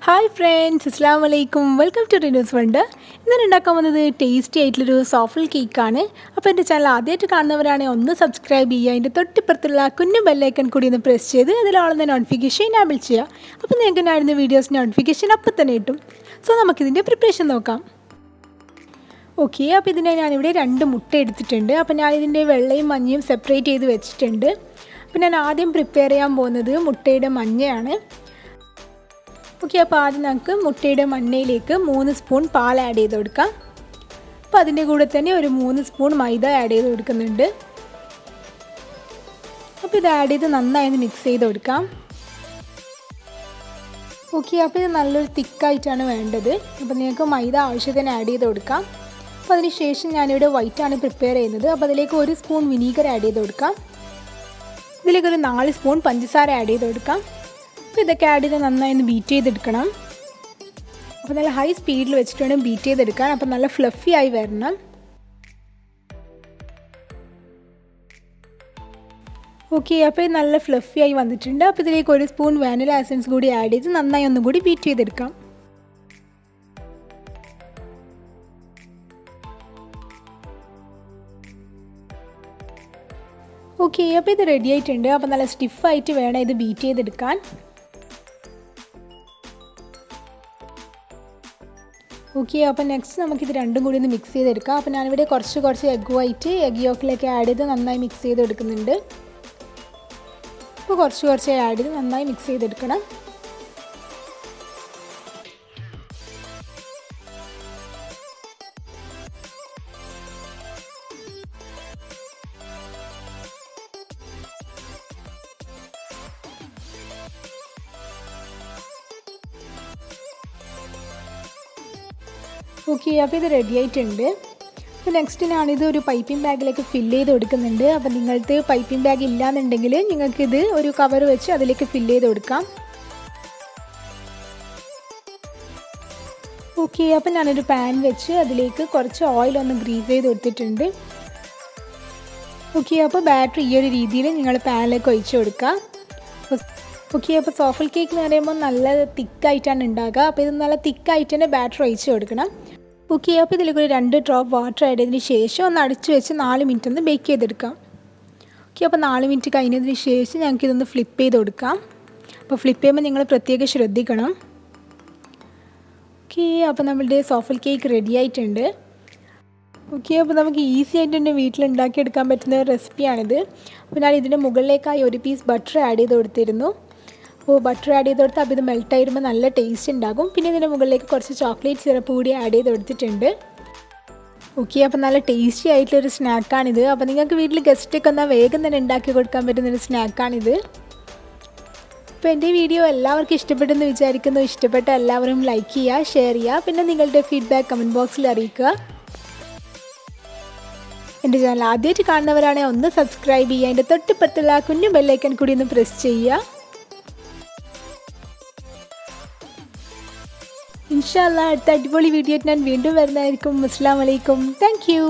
Hi friends, അസ്സലാമു അലൈക്കും. Welcome to Rinu's wonder. ഇന്ന് ഉണ്ടാക്കാൻ വന്നത് ടേസ്റ്റി ആയിട്ടുള്ളൊരു സോഫ്ൽ കേക്കാണ്. അപ്പോൾ എൻ്റെ ചാനൽ ആദ്യമായിട്ട് കാണുന്നവരാണെങ്കിൽ ഒന്ന് സബ്സ്ക്രൈബ് ചെയ്യുക. അതിൻ്റെ തൊട്ടിപ്പുറത്തുള്ള കുഞ്ഞു ബെല്ലൈക്കൺ കൂടി ഒന്ന് പ്രസ് ചെയ്ത് അതിലാളുന്ന നോട്ടിഫിക്കേഷൻ എനാബിൾ ചെയ്യുക. അപ്പോൾ നിങ്ങൾക്ക് ഞാനിന്ന് വീഡിയോസ് നോട്ടിഫിക്കേഷൻ അപ്പം തന്നെ കിട്ടും. സോ നമുക്കിതിൻ്റെ പ്രിപ്പറേഷൻ നോക്കാം. ഓക്കെ, അപ്പോൾ ഇതിനെ ഞാനിവിടെ 2 മുട്ട എടുത്തിട്ടുണ്ട്. അപ്പോൾ ഞാനിതിൻ്റെ വെള്ളയും മഞ്ഞയും സെപ്പറേറ്റ് ചെയ്ത് വെച്ചിട്ടുണ്ട്. അപ്പോൾ ഞാൻ ആദ്യം പ്രിപ്പയർ ചെയ്യാൻ പോകുന്നത് മുട്ടയുടെ മഞ്ഞയാണ്. ഓക്കെ, അപ്പോൾ ആദ്യം നമുക്ക് മുട്ടയുടെ മഞ്ഞയിലേക്ക് 3 സ്പൂൺ പാൽ ആഡ് ചെയ്ത് കൊടുക്കാം. അപ്പോൾ അതിൻ്റെ കൂടെ തന്നെ ഒരു 3 സ്പൂൺ മൈദ ആഡ് ചെയ്ത് കൊടുക്കുന്നുണ്ട്. അപ്പോൾ ഇത് ആഡ് ചെയ്ത് നന്നായി ഒന്ന് മിക്സ് ചെയ്ത് കൊടുക്കാം. ഓക്കെ, അപ്പോൾ ഇത് നല്ലൊരു തിക്കായിട്ടാണ് വേണ്ടത്. അപ്പോൾ നിങ്ങൾക്ക് മൈദ ആവശ്യത്തിന് ആഡ് ചെയ്ത് കൊടുക്കാം. അപ്പോൾ അതിന് ശേഷം ഞാനിവിടെ വൈറ്റാണ് പ്രിപ്പയർ ചെയ്യുന്നത്. അപ്പോൾ അതിലേക്ക് 1 സ്പൂൺ വിനീഗർ ആഡ് ചെയ്ത് കൊടുക്കാം. ഇതിലേക്ക് ഒരു 4 സ്പൂൺ പഞ്ചസാര ആഡ് ചെയ്ത് കൊടുക്കാം. അപ്പോൾ ഇതൊക്കെ ആഡ് ചെയ്ത് നന്നായി ഒന്ന് ബീറ്റ് ചെയ്തെടുക്കണം. അപ്പോൾ നല്ല ഹൈ സ്പീഡിൽ വെച്ചിട്ട് വേണം ബീറ്റ് ചെയ്തെടുക്കാൻ. അപ്പോൾ നല്ല ഫ്ലഫി ആയി വരണം. ഓക്കെ, അപ്പോൾ ഇത് നല്ല ഫ്ലഫി ആയി വന്നിട്ടുണ്ട്. അപ്പോൾ ഇതിലേക്ക് 1 സ്പൂൺ വാനില എസൻസ് കൂടി ആഡ് ചെയ്ത് നന്നായി ഒന്നും കൂടി ബീറ്റ് ചെയ്തെടുക്കാം. ഓക്കെ, അപ്പോൾ ഇത് റെഡി ആയിട്ടുണ്ട്. അപ്പോൾ നല്ല സ്റ്റിഫായിട്ട് വേണം ഇത് ബീറ്റ് ചെയ്തെടുക്കാൻ. ഓക്കെ, അപ്പോൾ നെക്സ്റ്റ് നമുക്കിത് രണ്ടും കൂടി ഒന്ന് മിക്സ് ചെയ്തെടുക്കാം. അപ്പോൾ ഞാനിവിടെ കുറച്ച് എഗ് വൈറ്റ് എഗ് യോക്കിലേക്ക് ആഡ് ചെയ്ത് നന്നായി മിക്സ് ചെയ്തെടുക്കുന്നുണ്ട്. അപ്പോൾ കുറച്ച് ആഡ് ചെയ്ത് നന്നായി മിക്സ് ചെയ്തെടുക്കണം. ഓക്കെ, അപ്പോൾ ഇത് റെഡി ആയിട്ടുണ്ട്. അപ്പോൾ നെക്സ്റ്റ് ഞാനിത് ഒരു പൈപ്പിംഗ് ബാഗിലേക്ക് ഫില്ല് ചെയ്ത് കൊടുക്കുന്നുണ്ട്. അപ്പോൾ നിങ്ങൾക്ക് പൈപ്പിംഗ് ബാഗ് ഇല്ലയെന്നുണ്ടെങ്കിൽ നിങ്ങൾക്കിത് ഒരു കവർ വെച്ച് അതിലേക്ക് ഫില്ല് ചെയ്ത് കൊടുക്കാം. ഓക്കെ, അപ്പോൾ ഞാനൊരു പാൻ വെച്ച് അതിലേക്ക് കുറച്ച് ഓയിലൊന്ന് ഗ്രീസ് ചെയ്ത് കൊടുത്തിട്ടുണ്ട്. ഓക്കെ, അപ്പോൾ ബാറ്റർ ഈ ഒരു രീതിയിൽ നിങ്ങൾ പാനിലേക്ക് ഒഴിച്ച് കൊടുക്കുക. ഓക്കെ, അപ്പോൾ സോഫ്ൽ കേക്ക് എന്ന് പറയുമ്പോൾ നല്ല തിക്കായിട്ടാണ് ഉണ്ടാകുക. അപ്പോൾ ഇത് നല്ല തിക്കായിട്ട് തന്നെ ബാറ്റർ ഒഴിച്ച് കൊടുക്കണം. ഓക്കെ, അപ്പോൾ ഇതിലേക്ക് ഒരു 2 ഡ്രോപ്പ് വാട്ടർ ആഡ് ചെയ്തതിന് ശേഷം ഒന്ന് അടച്ച് വെച്ച് 4 മിനിറ്റ് ഒന്ന് ബേക്ക് ചെയ്തെടുക്കാം. ഓക്കെ, അപ്പോൾ 4 മിനിറ്റ് കഴിഞ്ഞതിന് ശേഷം ഞങ്ങൾക്ക് ഇതൊന്ന് ഫ്ലിപ്പ് ചെയ്ത് കൊടുക്കാം. അപ്പോൾ ഫ്ലിപ്പ് ചെയ്യുമ്പോൾ നിങ്ങൾ പ്രത്യേകം ശ്രദ്ധിക്കണം. ഓക്കെ, അപ്പോൾ നമ്മളുടെ സോഫ്ൽ കേക്ക് റെഡി ആയിട്ടുണ്ട്. ഓക്കെ, അപ്പോൾ നമുക്ക് ഈസി ആയിട്ട് തന്നെ വീട്ടിലുണ്ടാക്കിയെടുക്കാൻ പറ്റുന്ന റെസിപ്പിയാണിത്. അപ്പോൾ ഞാൻ ഇതിൻ്റെ മുകളിലേക്കായി 1 പീസ് ബട്ടർ ആഡ് ചെയ്ത് കൊടുത്തിരുന്നു. അപ്പോൾ ബട്ടർ ആഡ് ചെയ്ത് കൊടുത്താൽ അപ്പോൾ ഇത് മെൽറ്റ് ആയിരുമ്പോൾ നല്ല ടേസ്റ്റ് ഉണ്ടാകും. പിന്നെ ഇതിൻ്റെ മുകളിലേക്ക് കുറച്ച് ചോക്ലേറ്റ് സിറപ്പ് കൂടി ആഡ് ചെയ്ത് കൊടുത്തിട്ടുണ്ട്. ഓക്കെ, അപ്പോൾ നല്ല ടേസ്റ്റി ആയിട്ടുള്ളൊരു സ്നാക്കാണിത്. അപ്പോൾ നിങ്ങൾക്ക് വീട്ടിൽ ഗസ്റ്റൊക്കെ എന്നാൽ വേഗം തന്നെ ഉണ്ടാക്കി കൊടുക്കാൻ പറ്റുന്നൊരു സ്നാക്കാണിത്. അപ്പോൾ എൻ്റെ വീഡിയോ എല്ലാവർക്കും ഇഷ്ടപ്പെട്ടെന്ന് വിചാരിക്കുന്നു. ഇഷ്ടപ്പെട്ട എല്ലാവരും ലൈക്ക് ചെയ്യുക, ഷെയർ ചെയ്യുക. പിന്നെ നിങ്ങളുടെ ഫീഡ്ബാക്ക് കമൻറ്റ് ബോക്സിൽ അറിയിക്കുക. എൻ്റെ ചാനൽ ആദ്യമായിട്ട് കാണുന്നവരാണെങ്കിൽ ഒന്ന് സബ്സ്ക്രൈബ് ചെയ്യുക. അതിൻ്റെ തൊട്ടിപ്പുറത്തുള്ള കുഞ്ഞു ബെല്ലൈക്കൺ കൂടി ഒന്ന് പ്രസ് ചെയ്യുക. ഇൻഷാ അല്ലാഹ് അടുത്ത അടിപൊളി വീഡിയോ ഞാൻ വീണ്ടും വരുന്നതായിരിക്കും. അസ്സലാമു അലൈക്കും. Thank you.